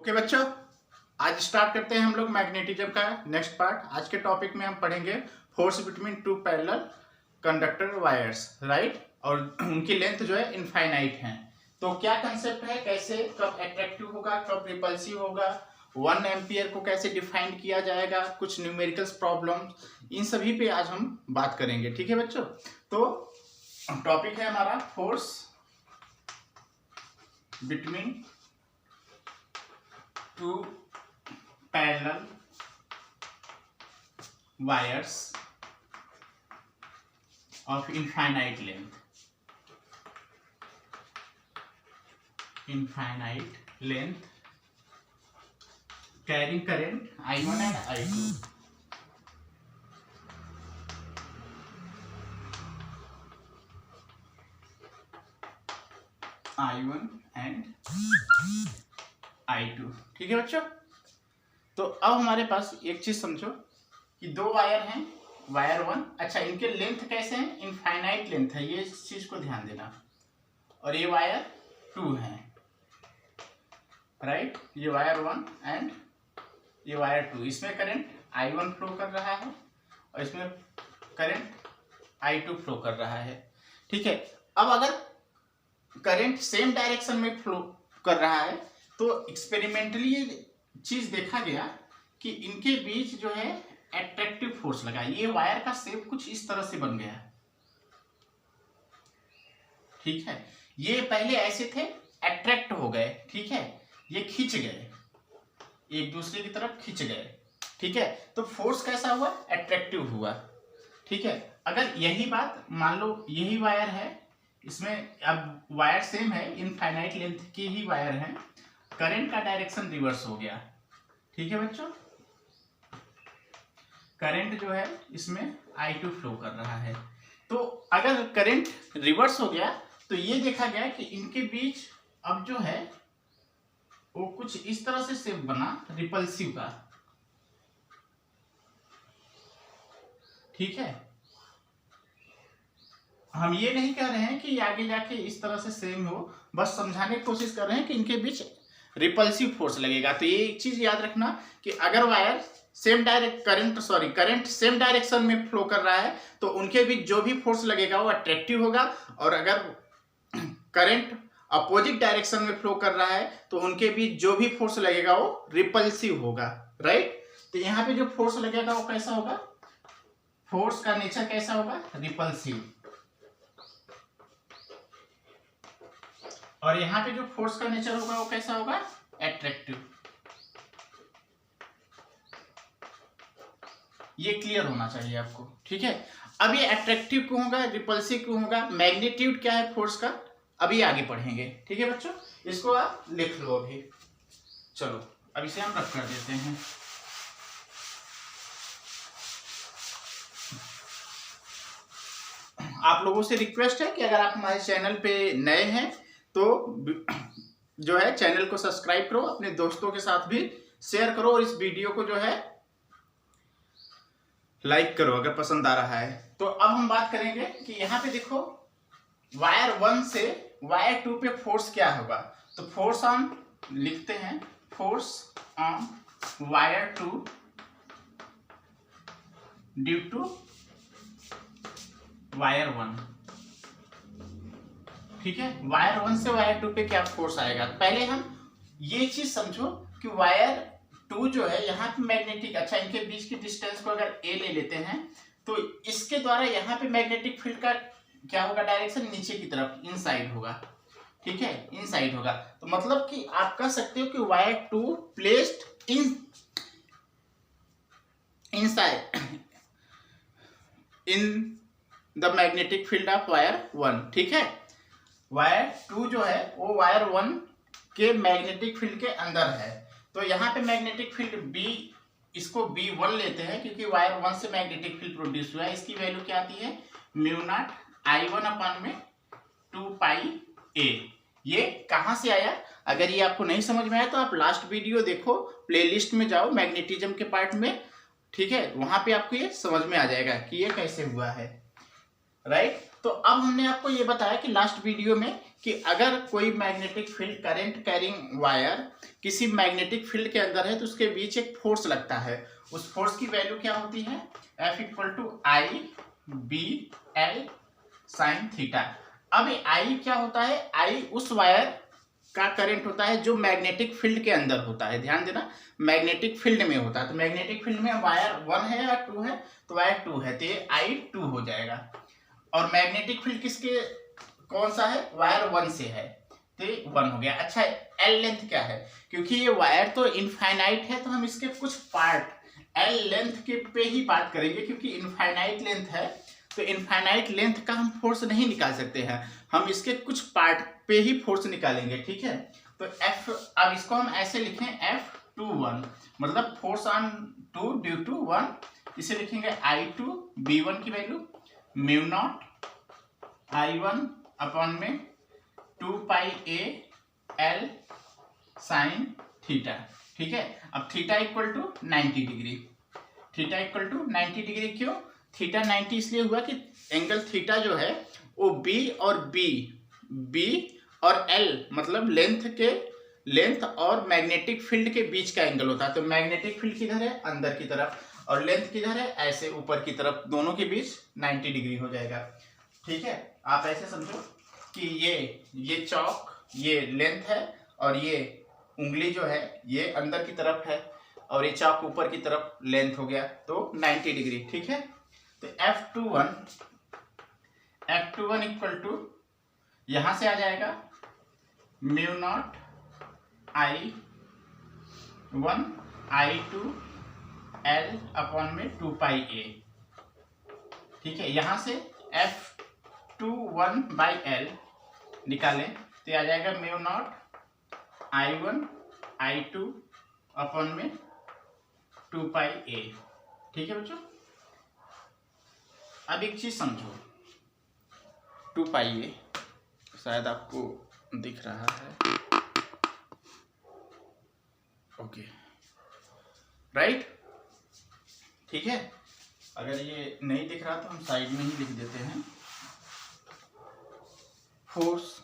Okay बच्चों, आज start करते हैं हम लोग मैग्नेटिज्म का नेक्स्ट पार्ट। आज के टॉपिक में हम पढ़ेंगे force between two parallel conductor wires, right. और उनकी लेंथ जो है इनफाइनाइट है। तो क्या कंसेप्ट है, कैसे कब अट्रैक्टिव होगा, कब रिपल्सिव होगा, 1 एम्पियर को कैसे डिफाइन किया जाएगा, कुछ न्यूमेरिकल्स प्रॉब्लम, इन सभी पे आज हम बात करेंगे। ठीक है बच्चों, तो टॉपिक है हमारा force between two parallel wires of infinite length carrying current I1 and I2. I1 and I2, ठीक है बच्चों। तो अब हमारे पास एक चीज समझो कि दो वायर हैं, वायर 1, अच्छा इनके लेंथ कैसे हैं, इनफाइनाइट लेंथ है, ये इस चीज को ध्यान देना। और ये वायर 2 है, राइट, ये वायर 1 एंड ये वायर 2। इसमें करंट I1 फ्लो कर रहा है और इसमें करंट I2 फ्लो कर रहा है। ठीक है, अब अगर करंट सेम डायरेक्शन में फ्लो कर रहा है तो एक्सपेरिमेंटली ये चीज देखा गया कि इनके बीच जो है अट्रैक्टिव फोर्स लगा। ये वायर का शेप कुछ इस तरह से बन गया, ठीक है। ये पहले ऐसे थे, अट्रैक्ट हो गए, ठीक है, ये खींच गए, एक दूसरे की तरफ खींच गए, ठीक है। तो फोर्स कैसा हुआ, अट्रैक्टिव हुआ, ठीक है। अगर यही बात मान लो यही वायर है, इसमें अब वायर सेम है, इनफाइनाइट लेंथ की ही वायर है, करंट का डायरेक्शन रिवर्स हो गया, ठीक है बच्चों। करंट जो है इसमें I2 फ्लो कर रहा है। तो अगर करंट रिवर्स हो गया तो ये देखा गया कि इनके बीच अब जो है वो कुछ इस तरह से शेप बना रिपल्सिव का, ठीक है। हम ये नहीं कह रहे हैं कि आगे जाके इस तरह से सेम हो, बस समझाने की कोशिश कर रहे हैं कि इनके बीच रिपल्सिव फोर्स लगेगा। तो ये एक चीज याद रखना कि अगर वायर करंट सेम डायरेक्शन में फ्लो कर रहा है तो उनके बीच जो भी फोर्स लगेगा वो अट्रैक्टिव होगा, और अगर करंट अपोजिट डायरेक्शन में फ्लो कर रहा है तो उनके बीच जो भी फोर्स लगेगा वो रिपल्सिव होगा, राइट। तो यहाँ पे जो फोर्स लगेगा वो कैसा होगा, फोर्स का नेचर कैसा होगा, रिपल्सिव। और यहाँ पे जो फोर्स का नेचर होगा वो कैसा होगा, अट्रैक्टिव। ये क्लियर होना चाहिए आपको, ठीक है। अब ये अट्रैक्टिव क्यों होगा, रिपल्सिव क्यों होगा, मैग्नीट्यूड क्या है फोर्स का, अभी आगे पढ़ेंगे, ठीक है बच्चों। इसको आप लिख लो अभी। चलो अब इसे हम रख कर देते हैं। आप लोगों से रिक्वेस्ट है कि अगर आप हमारे चैनल पे नए हैं तो जो है चैनल को सब्सक्राइब करो, अपने दोस्तों के साथ भी शेयर करो, और इस वीडियो को जो है लाइक करो अगर पसंद आ रहा है। तो अब हम बात करेंगे कि यहाँ पे देखो वायर 1 से वायर 2 पे फोर्स क्या होगा। तो फोर्स ऑन लिखते हैं, force on wire 2 due to wire 1, ठीक है। वायर 1 से वायर 2 पे क्या फोर्स आएगा, पहले हम ये चीज समझो कि वायर 2 जो है यहाँ पे मैग्नेटिक, अच्छा इनके बीच की डिस्टेंस को अगर a ले लेते हैं तो इसके द्वारा यहाँ पे मैग्नेटिक फील्ड का क्या होगा, डायरेक्शन नीचे की तरफ, इनसाइड होगा, ठीक है, इनसाइड होगा। तो मतलब कि आप कह सकते हो कि wire 2 placed inside in the magnetic field of wire 1, ठीक है। वायर 2 जो है वो वायर 1 के मैग्नेटिक फील्ड के अंदर है। तो यहाँ पे मैग्नेटिक फील्ड B, इसको B1 लेते हैं क्योंकि वायर 1 से मैग्नेटिक फील्ड प्रोड्यूस हुआ है। इसकी वैल्यू क्या आती है, म्यू0 I1 अपन में 2 पाई A। ये कहाँ से आया, अगर ये आपको नहीं समझ में आया तो आप लास्ट वीडियो देखो, प्लेलिस्ट में जाओ मैग्नेटिज्म के पार्ट में, ठीक है, वहां पे आपको ये समझ में आ जाएगा कि ये कैसे हुआ है, राइट। तो अब हमने आपको ये बताया कि लास्ट वीडियो में कि अगर कोई magnetic field current carrying wire किसी मैग्नेटिक फील्ड के अंदर है तो उसके बीच एक फोर्स लगता है, उस फोर्स की वैल्यू क्या होती है, F = I/B/L sin थीटा। अब I क्या होता है, I उस वायर का करंट होता है जो मैग्नेटिक फील्ड के अंदर होता है। ध्यान देना, मैग्नेटिक फील्ड में होता है। तो मैग्नेटिक फील्ड में वायर 1 है या 2 है, तो वायर 2 है, तो ये I2 हो जाएगा। और मैग्नेटिक फील्ड किसके कौन सा है, वायर 1 से है, तो 1 हो गया। अच्छा, L लेंथ क्या है, क्योंकि ये वायर तो इनफाइनाइट है तो हम इसके कुछ पार्ट L लेंथ के पे ही बात करेंगे, क्योंकि इनफाइनाइट लेंथ है तो इनफाइनाइट लेंथ का हम फोर्स नहीं निकाल सकते हैं, हम इसके कुछ पार्ट पे ही फोर्स निकालेंगे। ठीक है, तो F, अब इसको हम ऐसे लिखें F21 मतलब फोर्स ऑन 2 ड्यू टू 1, इसे लिखेंगे I2, B1 की वैल्यू μ0 I1 अपॉन में 2πAL sin थीटा। ठीक है, अब थीटा = 90 डिग्री, थीटा = 90 डिग्री क्यों, थीटा 90 इसलिए हुआ कि एंगल थीटा जो है वो बी और L मतलब लेंथ और मैग्नेटिक फील्ड के बीच का एंगल होता है। तो मैग्नेटिक फील्ड किधर है, अंदर की तरफ, और लेंथ किधर है, ऐसे ऊपर की तरफ, दोनों के बीच 90 डिग्री हो जाएगा। ठीक है, आप ऐसे समझो कि ये चौक ये लेंथ है और ये उंगली जो है ये अंदर की तरफ है और ये चौक ऊपर की तरफ लेंथ हो गया, तो 90 डिग्री। ठीक है, तो F21 = यहां से आ जाएगा μ0 I1 I2 L अपॉन में 2πA। ठीक है, यहां से F21/L निकालें तो आ जाएगा μ0 I1 I2 अपॉन में 2πA। ठीक है बच्चों, अब एक चीज समझो, 2πA शायद आपको दिख रहा है, ओके राइट। ठीक है, अगर ये नहीं दिख रहा तो हम साइड में ही लिख देते हैं फोर्स।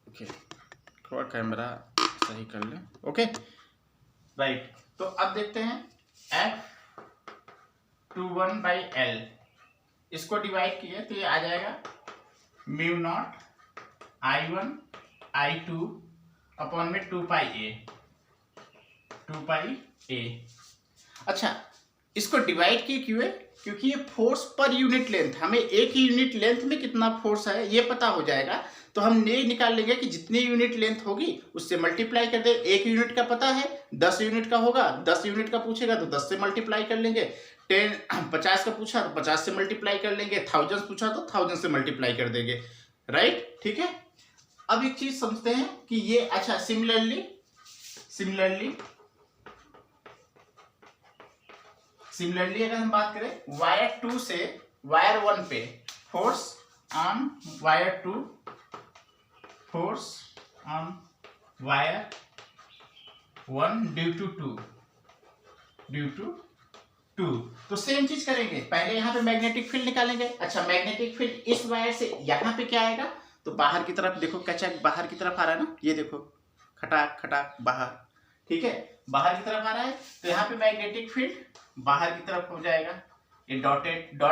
ओके, थोड़ा कैमरा सही कर लें, ओके राइट। तो अब देखते हैं F21/L, इसको डिवाइड किए तो ये आ जाएगा μ0 I1 I2 अपॉन में 2πA। अच्छा, इसको डिवाइड किए क्यों है, क्योंकि ये फोर्स पर यूनिट लेंथ, हमें एक ही यूनिट लेंथ में कितना फोर्स है ये पता हो जाएगा, तो हम ये निकाल लेंगे कि जितनी यूनिट लेंथ होगी उससे मल्टीप्लाई कर दे। एक यूनिट का पता है 10 यूनिट का होगा, 10 यूनिट का पूछेगा तो 10 से मल्टीप्लाई कर लेंगे, 50 का पूछा तो 50 से मल्टीप्लाई कर लेंगे, 1000 पूछा तो 1000 से मल्टीप्लाई कर देंगे, राइट। ठीक है, अब एक चीज समझते हैं कि ये, अच्छा सिमिलरली अगर हम बात करें वायर 2 से वायर 1 पे, force on wire 2, force on wire 1 due to 2, तो सेम चीज करेंगे, पहले यहाँ पे मैग्नेटिक फील्ड निकालेंगे। अच्छा, मैग्नेटिक फील्ड इस वायर से यहाँ पे क्या आएगा, तो बाहर की तरफ देखो, कैसा बाहर की तरफ आ रहा है ना, ये देखो खटाक खटाक बाहर। ठीक है, बाहर की तरफ आ रहा है तो यहाँ पे मैग्नेटिक फील्ड बाहर की तरफ हो जाएगा, ये डॉट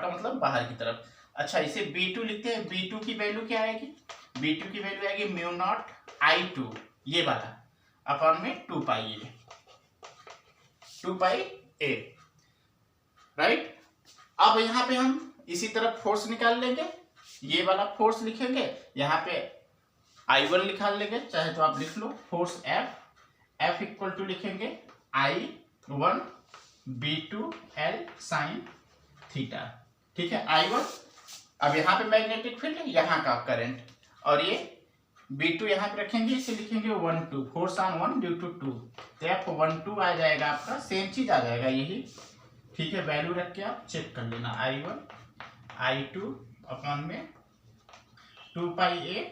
का मतलब बाहर की तरफ। अच्छा, इसे B2 लिखते हैं, B2 की वैल्यू क्या आएगी, B2 की वैल्यू आएगी μ0 I2 ये वाला अपॉन में 2πA राइट। अब यहाँ पे हम इसी तरफ फोर्स निकाल लेंगे, ये वाला फोर्स लिखेंगे, यहाँ पे I1 निकाल लेंगे, चाहे तो आप लिख लो फोर्स F = लिखेंगे I1 B2L sin थीटा। ठीक है, I1, अब यहाँ पे मैग्नेटिक फील्ड, यहाँ का करंट, और ये B2 यहाँ पे रखेंगे, इसे लिखेंगे 1/2, फोर्स ऑन 1 ड्यू टू 2, तो F12 आ जाएगा आपका, सेम चीज आ जाएगा यही। ठीक है, वैल्यू रख के आप चेक कर लेना, I1 I2 अपॉन में 2πA,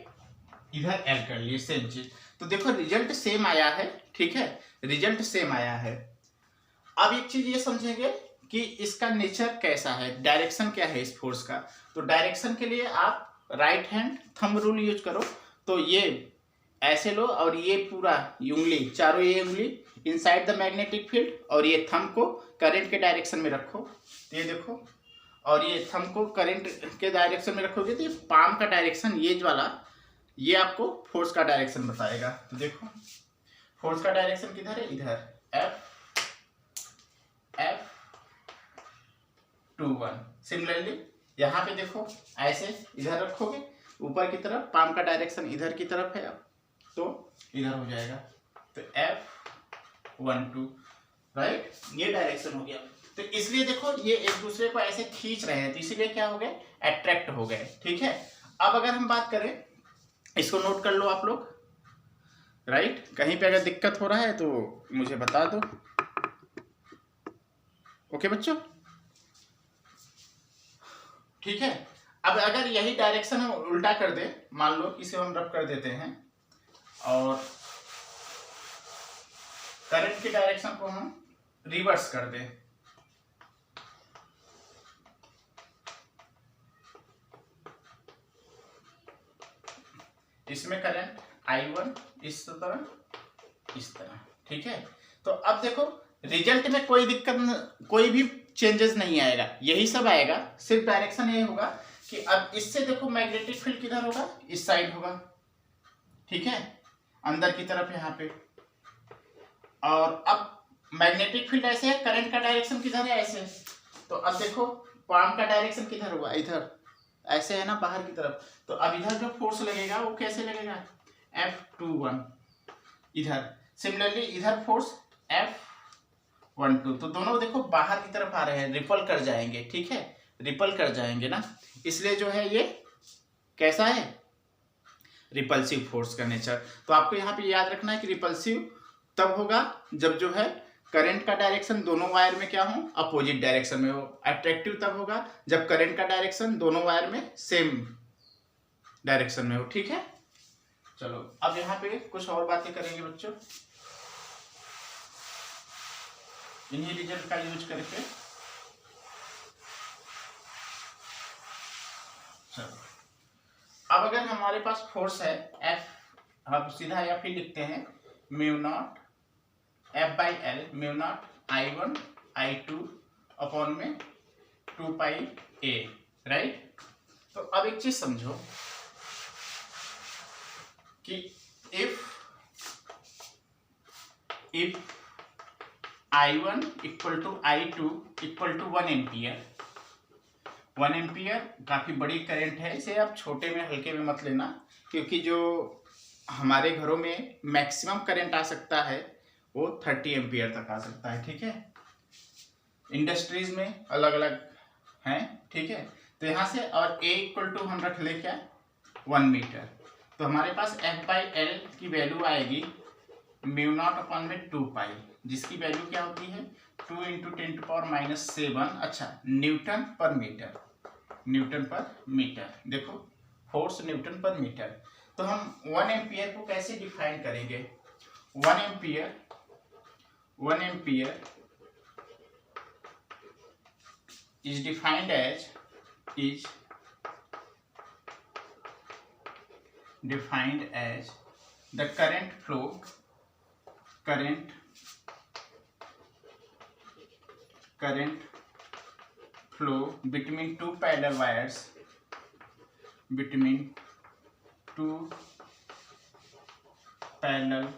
इधर L कर लिए, सेम चीज। तो देखो रिजल्ट सेम आया है। ठीक है, रिजल्ट सेम आया है। अब एक चीज ये समझेंगे कि इसका नेचर कैसा है, डायरेक्शन क्या है इस फोर्स का। तो डायरेक्शन के लिए आप right hand thumb rule use करो। तो ये ऐसे लो और ये पूरा उंगली, चारों ये उंगली इनसाइड द मैग्नेटिक फील्ड, और ये थंब को करंट के डायरेक्शन में रखो। तो ये देखो, और ये थंब को करंट के डायरेक्शन में रखोगे तो ये पाम का डायरेक्शन, ये वाला, ये आपको फोर्स का डायरेक्शन बताएगा। तो देखो फोर्स का डायरेक्शन किधर है, इधर F21। सिमिलरली यहाँ पे देखो ऐसे इधर रखोगे ऊपर की तरफ, पाम का डायरेक्शन इधर की तरफ है, अब तो इधर हो जाएगा। तो F12, राइट, ये डायरेक्शन हो गया। तो इसलिए देखो ये एक दूसरे को ऐसे खींच रहे हैं, तो इसीलिए क्या हो गए, अट्रैक्ट हो गए। ठीक है, अब अगर हम बात करें, इसको नोट कर लो आप लोग, राइट। कहीं पे अगर दिक्कत हो रहा है तो मुझे बता दो। ओके बच्चों, ठीक है। अब अगर यही डायरेक्शन हम उल्टा कर दे, मान लो इसे हम रब कर देते हैं और करंट की डायरेक्शन को हम रिवर्स कर दें, इसमें करंट I1 इस तरह, इस तरह, ठीक है। तो अब देखो रिजल्ट में कोई दिक्कत, कोई भी चेंजेस नहीं आएगा, यही सब आएगा, सिर्फ डायरेक्शन ये होगा कि अब इससे देखो मैग्नेटिक फील्ड किधर होगा, इस साइड होगा, ठीक है, अंदर की तरफ यहाँ पे। और अब मैग्नेटिक फील्ड ऐसे है, करंट का डायरेक्शन किधर है, ऐसे। तो अब देखो पाम का डायरेक्शन किधर होगा, इधर, ऐसे है ना, बाहर की तरफ। तो अब इधर जो फोर्स लगेगा वो कैसे लगेगा, F21 इधर। सिमिलरली इधर फोर्स F12। तो दोनों देखो बाहर की तरफ आ रहे हैं, रिपल कर जाएंगे, ठीक है, रिपल कर जाएंगे ना, इसलिए जो है ये कैसा है, रिपल्सिव फोर्स का नेचर। तो आपको यहाँ पे याद रखना है कि रिपल्सिव तब होगा जब जो है करंट का डायरेक्शन दोनों वायर में क्या हो, अपोजिट डायरेक्शन में हो। अट्रैक्टिव तब होगा जब करंट का डायरेक्शन दोनों वायर में सेम डायरेक्शन में हो, ठीक है। चलो अब यहाँ पे कुछ और बातें करेंगे बच्चों, इन्हीं रिजल्ट का यूज करके। चलो अब अगर हमारे पास फोर्स है F, हम सीधा या फिर लिखते हैं μ0 F/L, μ0 I1 I2 अपॉन में 2πa, राइट। तो अब एक चीज समझो कि if I1 equal to I2 equal to 1 ampere, 1 ampere काफी बड़ी करंट है, इसे आप छोटे में हल्के में मत लेना, क्योंकि जो हमारे घरों में मैक्सिमम करंट आ सकता है वो 30 एम्पियर तक आ सकता है, ठीक है। इंडस्ट्रीज में अलग अलग हैं, ठीक है। तो यहाँ से और A इक्वल टू हम रख ले क्या, 1 मीटर। तो हमारे पास F/L की वैल्यू आएगी μ0 अपॉन में 2π, जिसकी वैल्यू क्या होती है 2 × 10⁻⁷, अच्छा, न्यूटन पर मीटर, न्यूटन पर मीटर। देखो फोर्स न्यूटन पर मीटर। तो हम 1 एम्पियर को कैसे डिफाइन करेंगे, 1 ampere is defined as the current flow between two parallel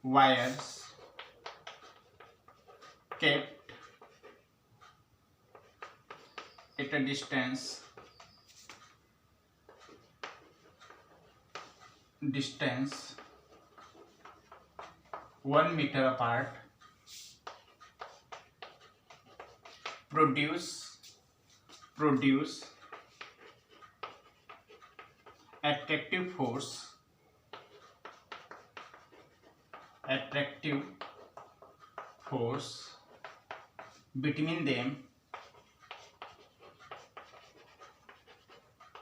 wires kept at a distance 1 meter apart produce attractive force between them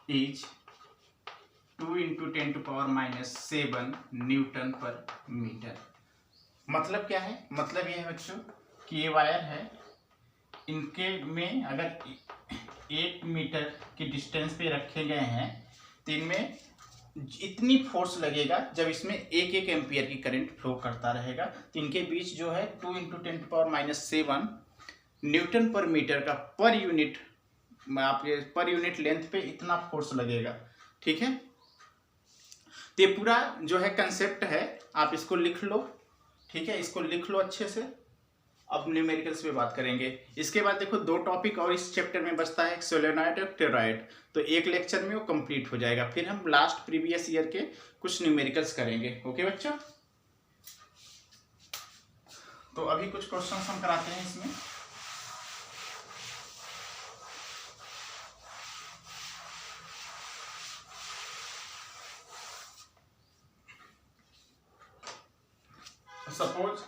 is 2 × 10⁻⁷ Newton पर metre. मतलब क्या है, मतलब ये है बच्चों कि ये वायर है, इनके में अगर 1 मीटर की डिस्टेंस पे रखे गए हैं तो इनमें इतनी फोर्स लगेगा जब इसमें 1 एम्पियर की करंट फ्लो करता रहेगा। तो इनके बीच जो है 2 × 10⁻⁷ न्यूटन पर मीटर का पर यूनिट लेंथ पे इतना फोर्स लगेगा। ठीक है, तो ये पूरा जो है कंसेप्ट है, आप इसको लिख लो। ठीक है, इसको लिख लो अच्छे से। अब न्यूमेरिकल्स पे बात करेंगे। इसके बाद देखो 2 टॉपिक और इस चैप्टर में बचता है, सोलेनॉइड और टोरॉइड। तो एक लेक्चर में वो कंप्लीट हो जाएगा। फिर हम लास्ट प्रीवियस ईयर के कुछ न्यूमेरिकल्स करेंगे। ओके बच्चों, तो अभी कुछ क्वेश्चन हम कराते हैं इसमें। सपोज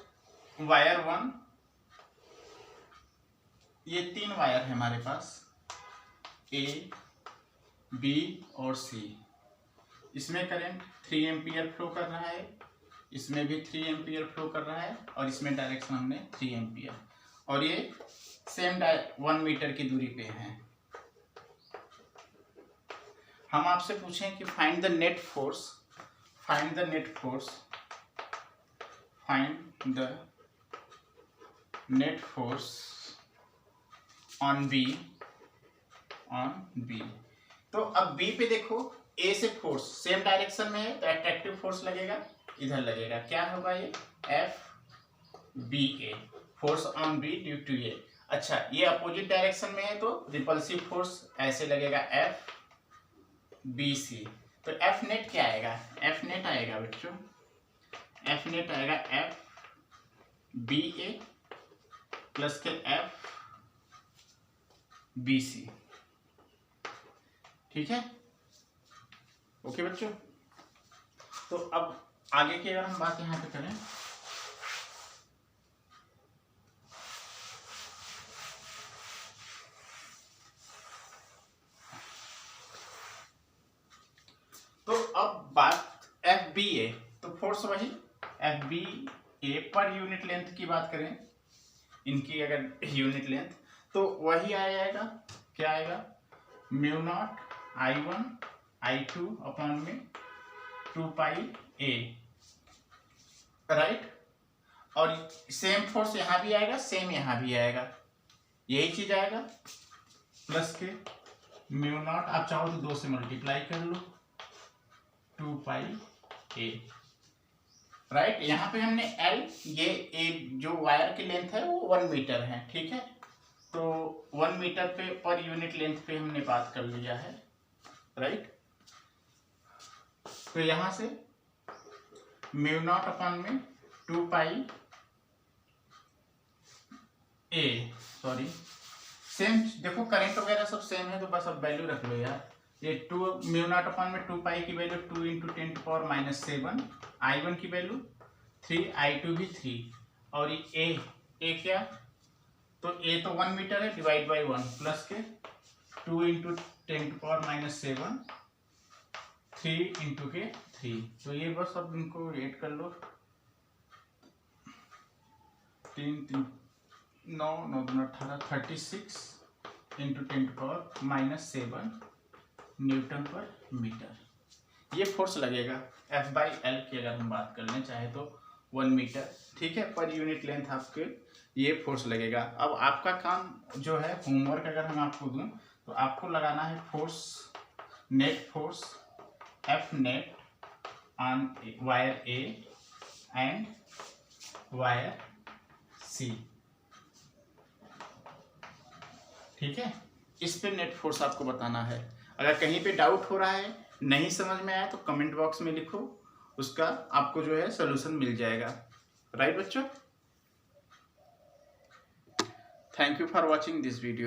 वायर 1, ये 3 वायर है हमारे पास, ए, बी और सी। इसमें करंट 3 एम्पियर फ्लो कर रहा है, इसमें भी 3 एम्पियर फ्लो कर रहा है, और इसमें डायरेक्शन हमने 3 एम्पियर, और ये सेम 1 मीटर की दूरी पे है। हम आपसे पूछें कि find the net force, find the net force, find the net force on B, तो अब बी पे देखो, ए से फोर्स सेम डायरेक्शन में है तो अट्रैक्टिव फोर्स लगेगा, इधर लगेगा। क्या होगा ये? F B A, force on B due to A. अच्छा, ये अपोजिट डायरेक्शन में है तो रिपल्सिव फोर्स ऐसे लगेगा, एफ बी सी। तो एफ नेट क्या आएगा? एफ नेट आएगा बच्चों, एफ नेट आएगा एफ बी ए प्लस के एफ बी सी। ठीक है, ओके बच्चों। तो अब आगे की अगर हम बात यहाँ पे करें, तो अब बात एफ बी ए, तो फोर्स वही एफ बी ए पर यूनिट लेंथ की बात करें, इनकी अगर यूनिट लेंथ, तो वही आ जाएगा। क्या आएगा? μ0 I1 I2 अपॉन में 2 पाई ए, राइट। और सेम फोर्स यहाँ भी आएगा, सेम यहाँ भी आएगा, यही चीज आएगा, प्लस के μ0, आप चाहो तो 2 से मल्टीप्लाई कर लो, 2 पाई ए, राइट। यहाँ पे हमने एल, ये ए जो वायर की लेंथ है वो 1 मीटर है। ठीक है, तो 1 मीटर पे पर यूनिट लेंथ पे हमने बात कर लिया है, राइट। तो यहां से μ0 अपॉन में 2 पाई ए, सॉरी सेम, देखो करंट वगैरह सब सेम है तो बस अब वैल्यू रख लो यार। ये 2 μ0 अपॉन में 2 पाई की वैल्यू 2 × 10⁻⁷, I1 की वैल्यू 3, I2 भी 3, और ये ए क्या? तो ए तो 1 मीटर है, डिवाइड बाई 1, प्लस के 2 × 10⁻⁷, 3 × के 3। तो ये बस अब इनको ऐड कर लो, 3 9 9 18, 36 × 10⁻⁷ न्यूटन पर मीटर। ये फोर्स लगेगा एफ बाई एल की अगर हम बात कर लें चाहे तो 1 मीटर। ठीक है, पर यूनिट लेंथ आपके ये फोर्स लगेगा। अब आपका काम जो है, होमवर्क अगर हम आपको दूं तो आपको लगाना है force, net force F net on wire A and wire C. ठीक है, इस पे नेट फोर्स आपको बताना है। अगर कहीं पे डाउट हो रहा है, नहीं समझ में आया, तो कमेंट बॉक्स में लिखो, उसका आपको जो है सॉल्यूशन मिल जाएगा, राइट बच्चों। Thank you for watching this video.